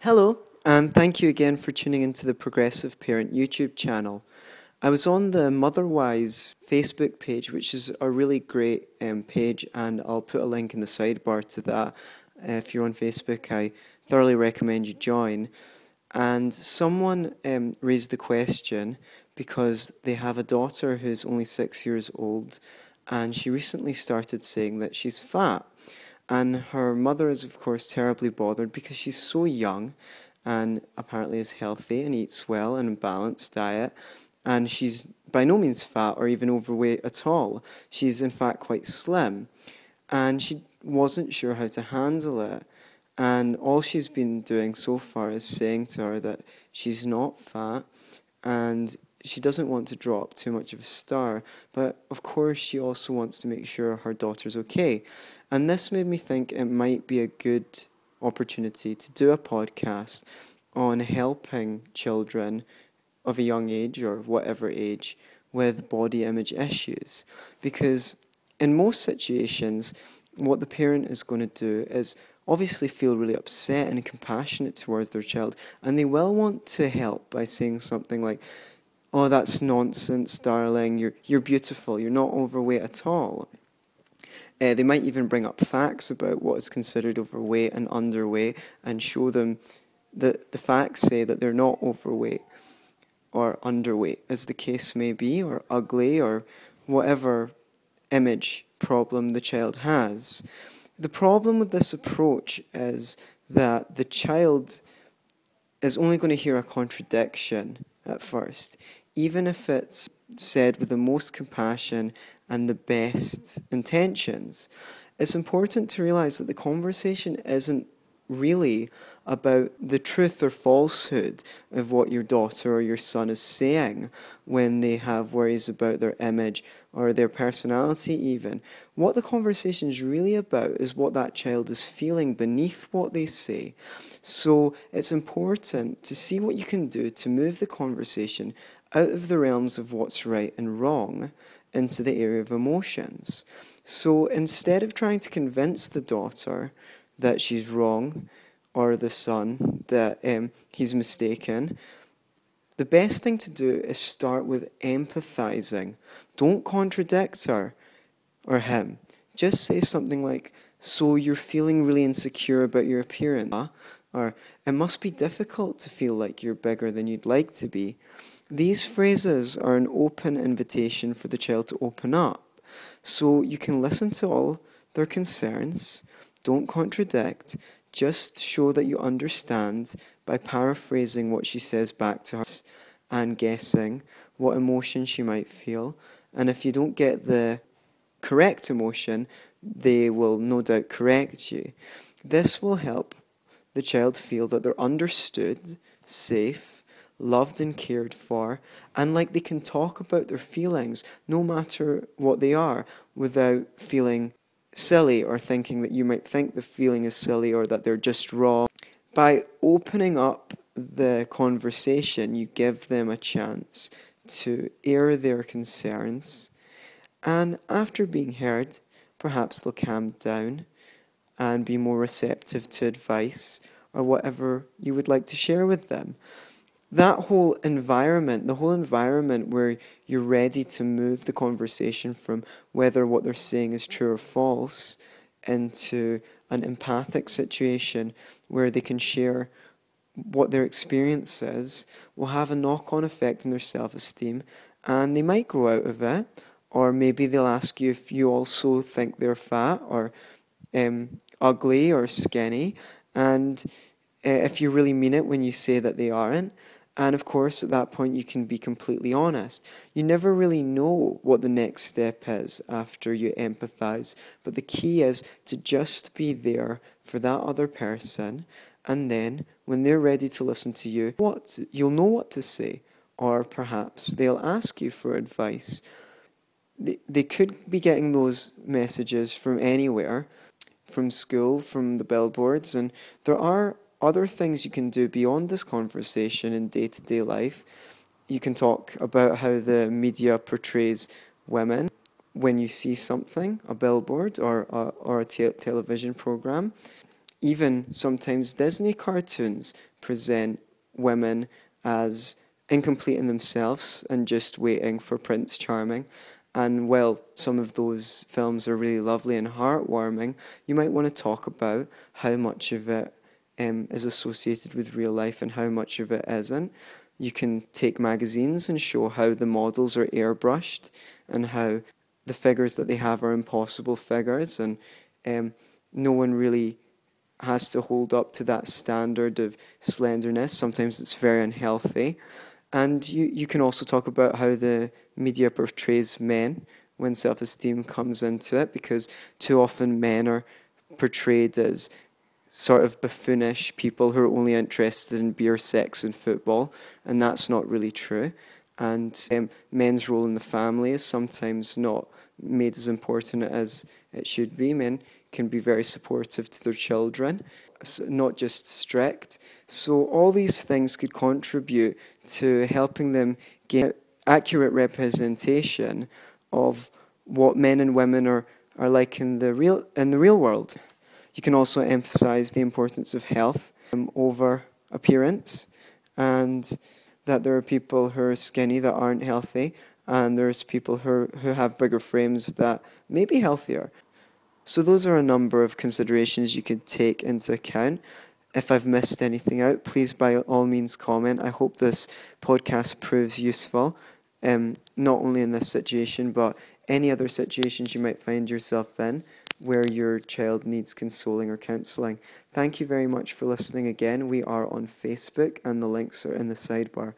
Hello, and thank you again for tuning into the Progressive Parent YouTube channel. I was on the Motherwise Facebook page, which is a really great page, and I'll put a link in the sidebar to that. If you're on Facebook, I thoroughly recommend you join. And someone raised the question because they have a daughter who's only 6 years old, and she recently started saying that she's fat. And her mother is, of course, terribly bothered because she's so young and apparently is healthy and eats well and a balanced diet. And she's by no means fat or even overweight at all. She's, in fact, quite slim. And she wasn't sure how to handle it. And all she's been doing so far is saying to her that she's not fat and she doesn't want to drop too much of a star, but of course she also wants to make sure her daughter's okay. And this made me think it might be a good opportunity to do a podcast on helping children of a young age or whatever age with body image issues. Because in most situations, what the parent is going to do is obviously feel really upset and compassionate towards their child, and they will want to help by saying something like, "Oh, that's nonsense, darling, you're beautiful, you're not overweight at all." They might even bring up facts about what is considered overweight and underweight and show them that the facts say that they're not overweight or underweight, as the case may be, or ugly, or whatever image problem the child has. The problem with this approach is that the child is only going to hear a contradiction at first, even if it's said with the most compassion and the best intentions. It's important to realize that the conversation isn't really about the truth or falsehood of what your daughter or your son is saying when they have worries about their image or their personality even. What the conversation is really about is what that child is feeling beneath what they say. So it's important to see what you can do to move the conversation out of the realms of what's right and wrong into the area of emotions. So instead of trying to convince the daughter that she's wrong, or the son that he's mistaken, the best thing to do is start with empathizing. Don't contradict her or him. Just say something like, "So you're feeling really insecure about your appearance, huh?" Or, "It must be difficult to feel like you're bigger than you'd like to be." These phrases are an open invitation for the child to open up. So you can listen to all their concerns. Don't contradict, just show that you understand by paraphrasing what she says back to her and guessing what emotion she might feel. And if you don't get the correct emotion, they will no doubt correct you. This will help the child feel that they're understood, safe, loved and cared for, and like they can talk about their feelings, no matter what they are, without feeling silly or thinking that you might think the feeling is silly or that they're just wrong. By opening up the conversation, you give them a chance to air their concerns, and after being heard, perhaps they'll calm down and be more receptive to advice or whatever you would like to share with them. That whole environment, the whole environment where you're ready to move the conversation from whether what they're saying is true or false into an empathic situation where they can share what their experience is, will have a knock-on effect on their self-esteem, and they might grow out of it, or maybe they'll ask you if you also think they're fat or ugly or skinny, and if you really mean it when you say that they aren't. And of course, at that point, you can be completely honest. You never really know what the next step is after you empathize, but the key is to just be there for that other person, and then when they're ready to listen to you, you'll know what to say, or perhaps they'll ask you for advice. They could be getting those messages from anywhere, from school, from the billboards, and there are other things you can do beyond this conversation in day-to-day life. You can talk about how the media portrays women when you see something, a billboard or a television program. Even sometimes Disney cartoons present women as incomplete in themselves and just waiting for Prince Charming. And while some of those films are really lovely and heartwarming, you might want to talk about how much of it is associated with real life and how much of it isn't. You can take magazines and show how the models are airbrushed and how the figures that they have are impossible figures, and no one really has to hold up to that standard of slenderness. Sometimes it's very unhealthy. And you can also talk about how the media portrays men when self-esteem comes into it, because too often men are portrayed as sort of buffoonish people who are only interested in beer, sex and football, and that's not really true. And men's role in the family is sometimes not made as important as it should be. Men can be very supportive to their children, not just strict. So all these things could contribute to helping them get accurate representation of what men and women are like in the real world. You can also emphasize the importance of health over appearance, and that there are people who are skinny that aren't healthy, and there's people who have bigger frames that may be healthier. So those are a number of considerations you could take into account. If I've missed anything out, please by all means comment. I hope this podcast proves useful, not only in this situation, but any other situations you might find yourself in where your child needs consoling or counselling. Thank you very much for listening again. We are on Facebook and the links are in the sidebar.